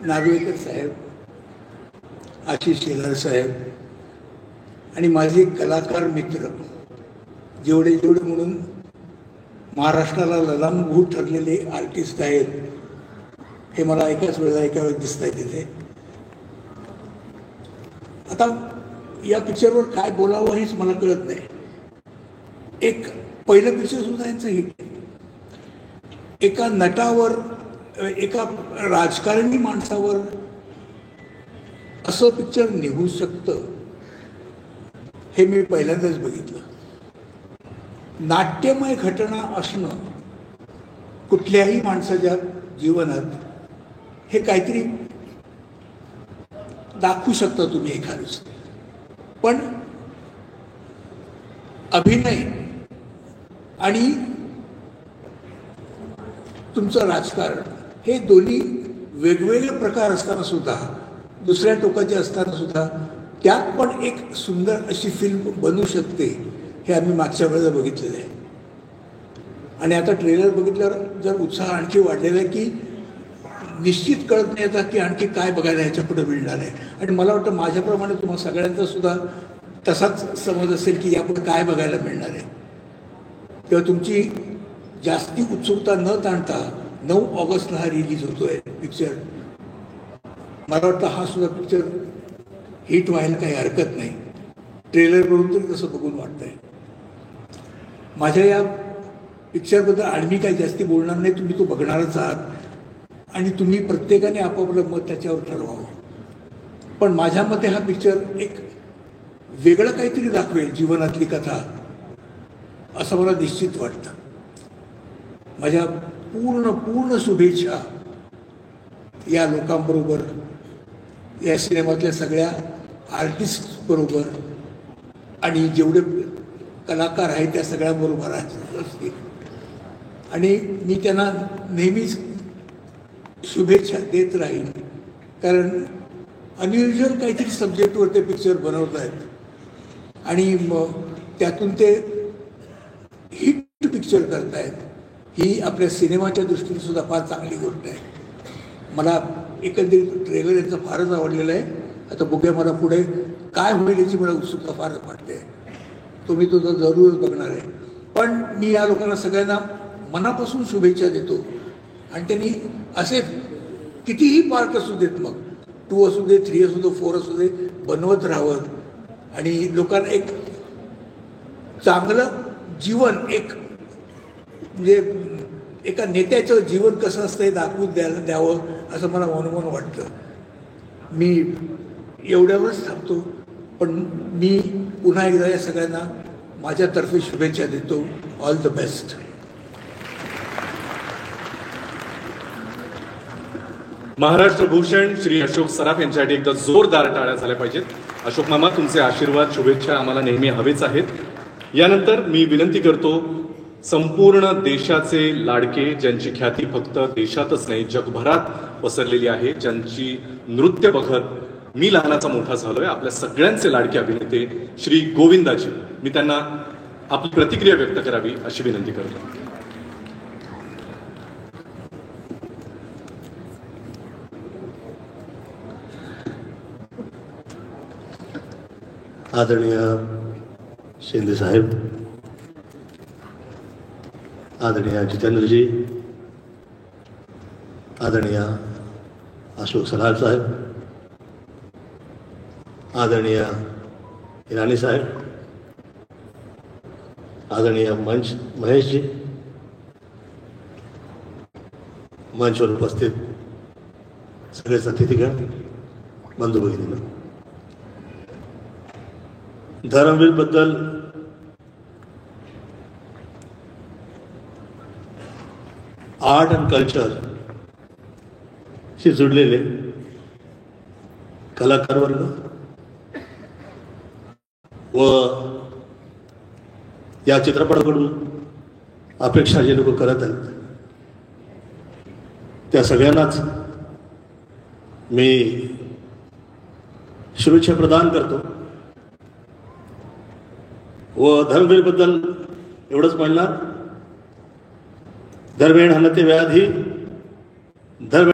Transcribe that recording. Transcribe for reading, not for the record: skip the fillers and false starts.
नार्वेकर साहेब, आशिष शेलार साहेब आणि माझे कलाकार मित्र जेवढे म्हणून महाराष्ट्राला ललामभूत ठरलेले आर्टिस्ट आहेत, हे मला एका वेळेस दिसत आहे तिथे. आता या पिक्चरवर काय बोलावं हेच मला कळत नाही. एक पहिलं पिक्चर सुद्धा यांचं हिट. एका नटावर, एका राजकारणी माणसावर असं पिक्चर निघू शकतं हे मी पहिल्यांदाच बघितलं. नाट्यमय घटना असणं कुठल्याही माणसाच्या जीवनात हे काहीतरी दाखवू शकता तुम्ही एखादं. पण अभिनय आणि तुमचं राजकारण हे दोन्ही वेगवेगळे प्रकार असताना सुद्धा, दुसऱ्या टोकाचे असताना सुद्धा त्यात पण एक सुंदर अशी फिल्म बनू शकते हे आम्ही मागच्या वेळेला बघितलेलं आहे. आणि आता ट्रेलर बघितल्यावर जर उत्साह आणखी वाढलेला आहे की निश्चित कळत नाही आता की आणखी काय बघायला ह्याच्या पुढे मिळणार आहे. आणि मला वाटतं माझ्याप्रमाणे तुम्हाला सगळ्यांचा सुद्धा तसाच समज असेल की यापुढे काय बघायला मिळणार आहे. तेव्हा तुमची जास्ती उत्सुकता न ताणता 9 ऑगस्टला हा रिलीज होतोय पिक्चर. मला वाटतं हा सुद्धा पिक्चर हिट व्हायला काही हरकत नाही. ट्रेलर करून तरी तसं बघून वाटतंय. माझ्या या पिक्चरबद्दल आणि मी काही जास्ती बोलणार नाही. तुम्ही तो बघणारच आहात आणि तुम्ही प्रत्येकाने आपापलं मत त्याच्यावर ठरवावं. पण माझ्या मते हा पिक्चर एक वेगळं काहीतरी दाखवेल जीवनातली कथा, असं मला निश्चित वाटतं. माझ्या पूर्ण शुभेच्छा या लोकांबरोबर, या सिनेमातल्या सगळ्या आर्टिस्ट बरोबर आणि जेवढे कलाकार आहेत त्या सगळ्यांबरोबर असतील. आणि मी त्यांना नेहमीच शुभेच्छा देत राहील. कारण अनयुज्युअल काहीतरी सब्जेक्टवर ते पिक्चर बनवत आहेत आणि मग त्यातून ते हिट पिक्चर करतायत. ही आपल्या सिनेमाच्या दृष्टीने सुद्धा फार चांगली गोष्ट आहे. मला एकंदरीत ट्रेलर यांचं फारच आवडलेलं आहे. आता बघूया मला पुढे काय होईल याची मला उत्सुकता फारच वाटते. तो मी तुझं जरूरच बघणार आहे. पण मी या लोकांना सगळ्यांना मनापासून शुभेच्छा देतो. आणि त्यांनी असे कितीही पार्ट असू देत, मग 2 असू दे, 3 असू दे, 4 असू दे, बनवत राहावं आणि लोकांना एक चांगलं जीवन, एक म्हणजे एका नेत्याचं जीवन कसं असतं हे दाखवून द्यावं असं मला मनोमन वाटतं. मी एवढ्यावरच थांबतो. पण मी पुन्हा एकदा या सगळ्यांना माझ्यातर्फे शुभेच्छा देतो. All the best. Maharashtra Bhushan Shri Ashok Saraf यांच्यासाठी एकदा जोरदार टाळ्या झाल्या पाहिजेत. अशोक मामा, तुमचे आशीर्वाद, शुभेच्छा आम्हाला नेहमी हवेच आहेत. यानंतर मी विनंती करतो, संपूर्ण देशाचे लाडके, ज्यांची ख्याती फक्त देशातच नाही जगभरात पसरलेली आहे, ज्यांची नृत्य बघत मी लहानाचा मोठा झालोय, आपल्या सगळ्यांचे लाडके अभिनेते श्री गोविंदाजी, मी त्यांना आपली प्रतिक्रिया व्यक्त करावी अशी विनंती करतो. आदरणीय शिंदे साहेब, आदरणीय जितेंद्रजी, आदरणीय अशोक सराफ साहेब, आदरणीय ईरानी साहेब, आदरणीय मंच महेश जी, मंचवर उपस्थित सगळेच अतिथीगण, बंधू भगिनींनो, धर्मवीर बद्दल आर्ट अँड कल्चर शी जुडलेले कलाकार वर्ग व या चित्रपटाकडून अपेक्षा जे लोक करत आहेत त्या सगळ्यांनाच मी शुभेच्छा प्रदान करतो. व धर्मवीर बद्दल एवढंच म्हणणार, धर्मेण हनते व्याधी धर्म